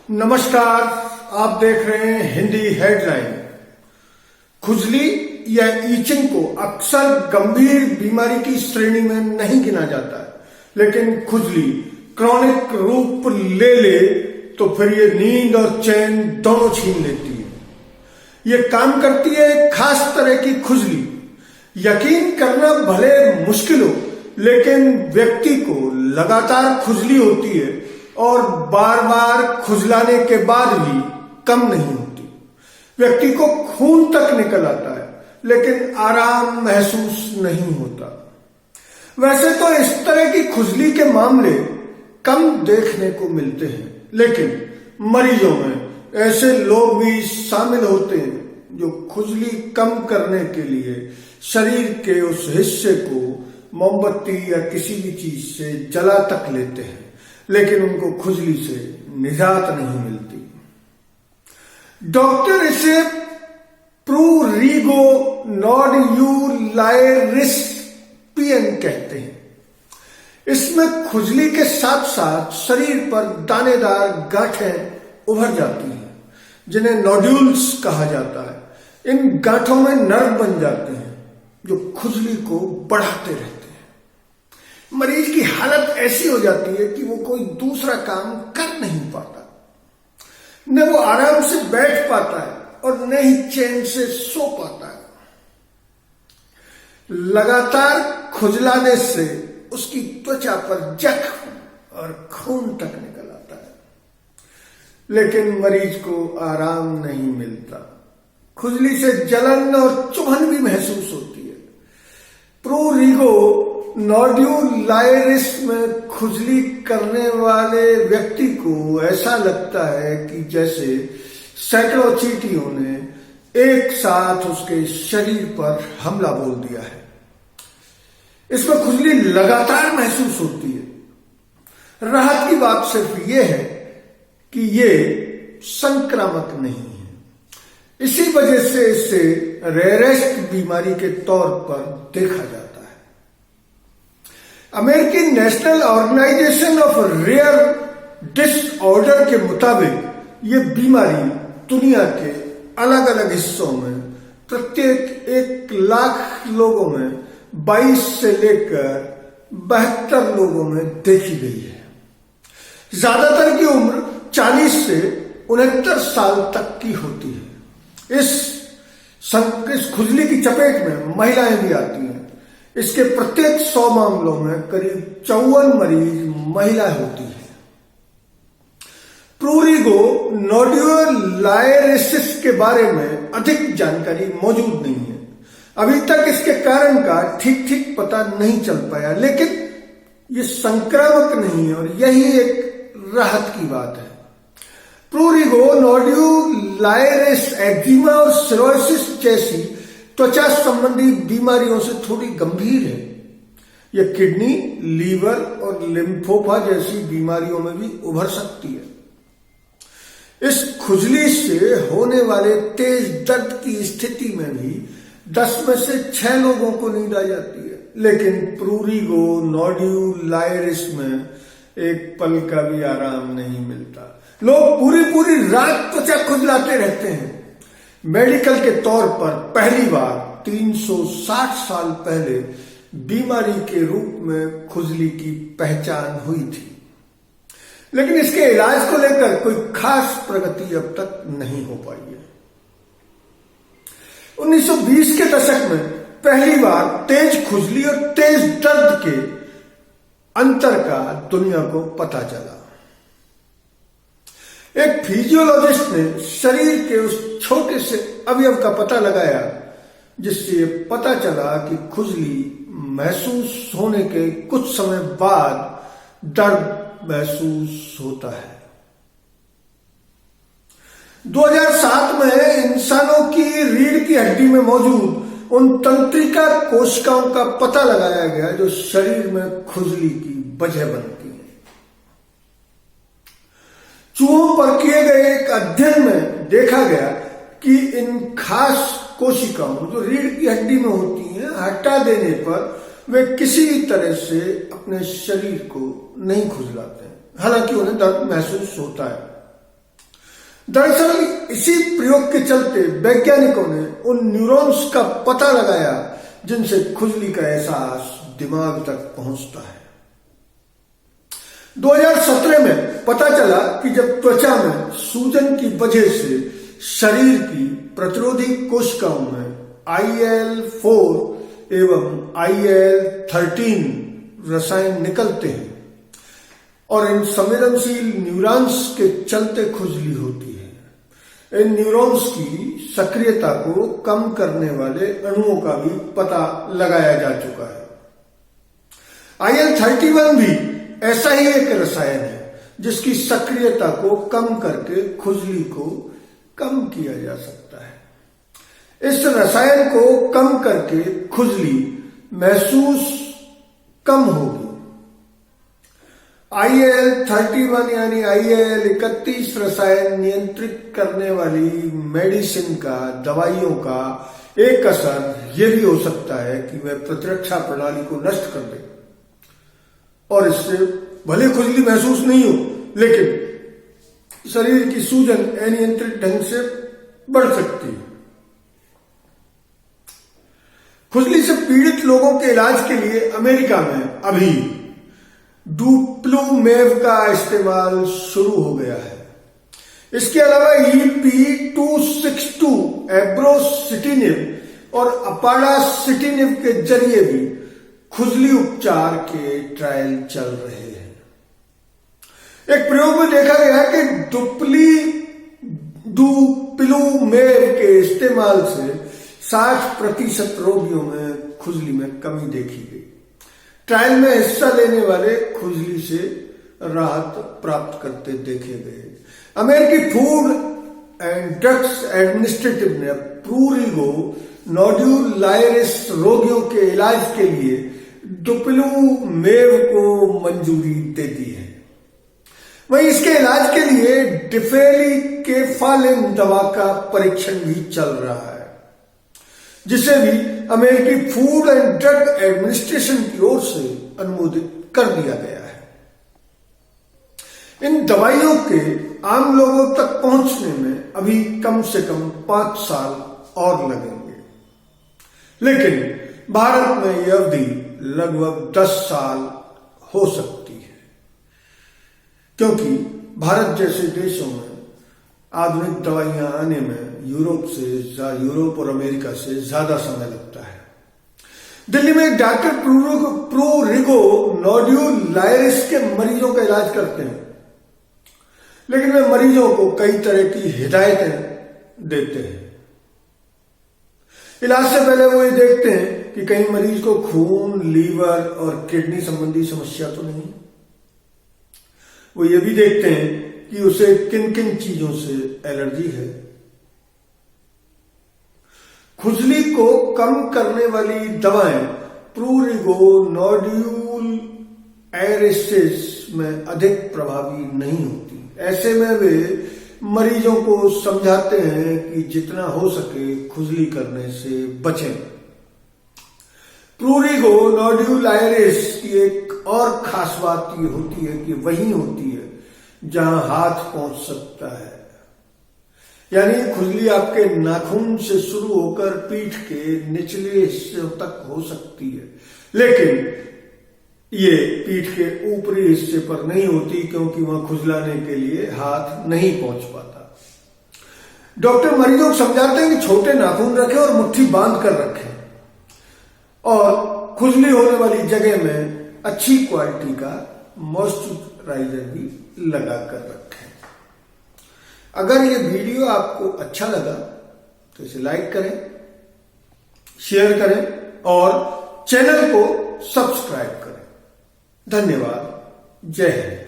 नमस्कार, आप देख रहे हैं हिंदी हेडलाइन। खुजली या ईचिंग को अक्सर गंभीर बीमारी की श्रेणी में नहीं गिना जाता है, लेकिन खुजली क्रॉनिक रूप ले तो फिर ये नींद और चैन दोनों छीन लेती है। ये काम करती है एक खास तरह की खुजली। यकीन करना भले मुश्किल हो, लेकिन व्यक्ति को लगातार खुजली होती है और बार बार खुजलाने के बाद भी कम नहीं होती। व्यक्ति को खून तक निकल आता है, लेकिन आराम महसूस नहीं होता। वैसे तो इस तरह की खुजली के मामले कम देखने को मिलते हैं, लेकिन मरीजों में ऐसे लोग भी शामिल होते हैं जो खुजली कम करने के लिए शरीर के उस हिस्से को मोमबत्ती या किसी भी चीज से जला तक लेते हैं, लेकिन उनको खुजली से निजात नहीं मिलती। डॉक्टर इसे प्रूरिगो नोडुलारिस PN कहते हैं। इसमें खुजली के साथ साथ शरीर पर दानेदार गांठें उभर जाती हैं, जिन्हें नोड्यूल्स कहा जाता है। इन गांठों में नर्व बन जाते हैं जो खुजली को बढ़ाते रहते हैं। मरीज की हालत ऐसी हो जाती है कि वो कोई दूसरा काम कर नहीं पाता, न वो आराम से बैठ पाता है और न ही चैन से सो पाता है। लगातार खुजलाने से उसकी त्वचा पर जख्म और खून तक निकल आता है, लेकिन मरीज को आराम नहीं मिलता। खुजली से जलन और चुभन भी महसूस होती है। प्रूरिगो नोडुलारिस में खुजली करने वाले व्यक्ति को ऐसा लगता है कि जैसे सैकड़ों चींटियों ने एक साथ उसके शरीर पर हमला बोल दिया है। इसमें खुजली लगातार महसूस होती है। राहत की बात सिर्फ यह है कि ये संक्रामक नहीं है। इसी वजह से इसे रेयरेस्ट बीमारी के तौर पर देखा जाता है। अमेरिकी national organization of rare disorder के मुताबिक ये बीमारी दुनिया के अलग अलग हिस्सों में प्रत्येक 1 लाख लोगों में 22 से लेकर 72 लोगों में देखी गई है। ज्यादातर की उम्र 40 से 69 साल तक की होती है। इस खुजली की चपेट में महिलाएं भी आती हैं। इसके प्रत्येक 100 मामलों में करीब 54 मरीज महिला होती है। प्रूरिगो नोडुलारिस के बारे में अधिक जानकारी मौजूद नहीं है। अभी तक इसके कारण का ठीक पता नहीं चल पाया, लेकिन ये संक्रामक नहीं है और यही एक राहत की बात है। प्रूरिगो नोडुलारिस एक्जिमा और सिरोसिस जैसी त्वचा संबंधी बीमारियों से थोड़ी गंभीर है। यह किडनी, लीवर और लिम्फोमा जैसी बीमारियों में भी उभर सकती है। इस खुजली से होने वाले तेज दर्द की स्थिति में भी 10 में से 6 लोगों को नींद आ जाती है, लेकिन प्रूरिगो नोडुलारिस में एक पल का भी आराम नहीं मिलता। लोग पूरी रात त्वचा खुजलाते रहते हैं। मेडिकल के तौर पर पहली बार 360 साल पहले बीमारी के रूप में खुजली की पहचान हुई थी, लेकिन इसके इलाज को लेकर कोई खास प्रगति अब तक नहीं हो पाई है। 1920 के दशक में पहली बार तेज खुजली और तेज दर्द के अंतर का दुनिया को पता चला। एक फिजियोलॉजिस्ट ने शरीर के उस छोटे से अवयव का पता लगाया जिससे पता चला कि खुजली महसूस होने के कुछ समय बाद दर्द महसूस होता है। 2007 में इंसानों की रीढ़ की हड्डी में मौजूद उन तंत्रिका कोशिकाओं का पता लगाया गया जो शरीर में खुजली की वजह बनती है। चूहों पर किए गए एक अध्ययन में देखा गया कि इन खास कोशिकाओं जो रीढ़ की हड्डी में होती हैं, हटा देने पर वे किसी भी तरह से अपने शरीर को नहीं खुजलाते हैं, हालांकि उन्हें दर्द महसूस होता है। दरअसल इसी प्रयोग के चलते वैज्ञानिकों ने उन न्यूरॉन्स का पता लगाया जिनसे खुजली का एहसास दिमाग तक पहुंचता है। 2017 में पता चला कि जब त्वचा में सूजन की वजह से शरीर की प्रतिरोधी कोशिकाओं में IL-4 एवं IL-13 रसायन निकलते हैं और इन संवेदनशील न्यूरॉन्स के चलते खुजली होती है। इन न्यूरॉन्स की सक्रियता को कम करने वाले अणुओं का भी पता लगाया जा चुका है। IL-31 भी ऐसा ही एक रसायन है जिसकी सक्रियता को कम करके खुजली को कम किया जा सकता है। इस रसायन को कम करके खुजली महसूस कम होगी। IL-31 यानी IL-31 रसायन नियंत्रित करने वाली मेडिसिन का, दवाइयों का एक असर यह भी हो सकता है कि वह प्रतिरक्षा प्रणाली को नष्ट कर दे और इससे भले खुजली महसूस नहीं हो लेकिन शरीर की सूजन अनियंत्रित ढंग से बढ़ सकती है। खुजली से पीड़ित लोगों के इलाज के लिए अमेरिका में अभी डुप्लूमेव का इस्तेमाल शुरू हो गया है। इसके अलावा EP262, एब्रोसिटिनिव और अपाडासिटिनिव के जरिए भी खुजली उपचार के ट्रायल चल रहे हैं। एक प्रयोग में देखा गया है कि डुप्लूमेव के इस्तेमाल से 60% रोगियों में खुजली में कमी देखी गई। ट्रायल में हिस्सा लेने वाले खुजली से राहत प्राप्त करते देखे गए। अमेरिकी फूड एंड ड्रग्स एडमिनिस्ट्रेटिव ने प्रूरिगो नोडुलाइरिस रोगियों के इलाज के लिए डुप्लूमेव को मंजूरी दे दी है। वहीं इसके इलाज के लिए डिफेलिकेफालिन दवा का परीक्षण भी चल रहा है, जिसे भी अमेरिकी फूड एंड ड्रग एडमिनिस्ट्रेशन की ओर से अनुमोदित कर दिया गया है। इन दवाइयों के आम लोगों तक पहुंचने में अभी कम से कम 5 साल और लगेंगे, लेकिन भारत में यह अवधि लगभग 10 साल हो सकती है, क्योंकि भारत जैसे देशों में आधुनिक दवाइयां आने में यूरोप और अमेरिका से ज्यादा समय लगता है। दिल्ली में डॉक्टर प्रूरिगो नोडुलाइरिस के मरीजों का इलाज करते हैं, लेकिन वे मरीजों को कई तरह की हिदायतें देते हैं। इलाज से पहले वो ये देखते हैं कि कहीं मरीज को खून, लीवर और किडनी संबंधी समस्या तो नहीं। वो ये भी देखते हैं कि उसे किन किन चीजों से एलर्जी है। खुजली को कम करने वाली दवाएं प्रूरिगो नोडुलाइरिस में अधिक प्रभावी नहीं होती। ऐसे में वे मरीजों को समझाते हैं कि जितना हो सके खुजली करने से बचें। प्रूरिगो नोडुलाइरिस की एक और खास बात ये होती है कि वही होती है जहां हाथ पहुंच सकता है, यानी खुजली आपके नाखून से शुरू होकर पीठ के निचले हिस्से तक हो सकती है, लेकिन ये पीठ के ऊपरी हिस्से पर नहीं होती, क्योंकि वहां खुजलाने के लिए हाथ नहीं पहुंच पाता। डॉक्टर मरीजों को समझाते हैं कि छोटे नाखून रखें और मुट्ठी बांध कर रखें और खुजली होने वाली जगह में अच्छी क्वालिटी का मॉइस्चराइजर भी लगा कर रखें। अगर ये वीडियो आपको अच्छा लगा तो इसे लाइक करें, शेयर करें और चैनल को सब्सक्राइब करें। धन्यवाद। जय हिंद।